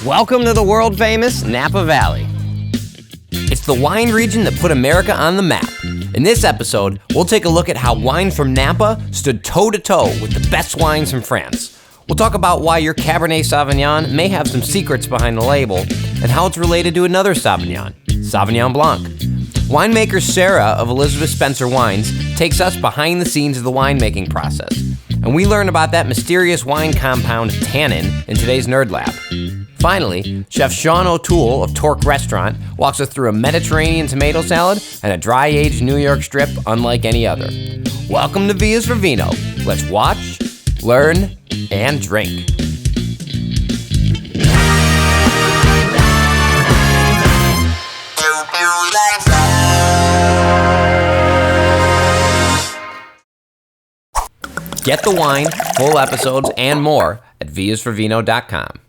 Welcome to the world-famous Napa Valley. It's the wine region that put America on the map. In this episode, we'll take a look at how wine from Napa stood toe-to-toe with the best wines from France. We'll talk about why your Cabernet Sauvignon may have some secrets behind the label and how it's related to another Sauvignon, Sauvignon Blanc. Winemaker Sarah of Elizabeth Spencer Wines takes us behind the scenes of the winemaking process. And we learn about that mysterious wine compound tannin in today's Nerd Lab. Finally, Chef Sean O'Toole of Torque Restaurant walks us through a Mediterranean tomato salad and a dry-aged New York strip unlike any other. Welcome to V is for Vino. Let's watch, learn, and drink. Get the wine, full episodes, and more at visforvino.com.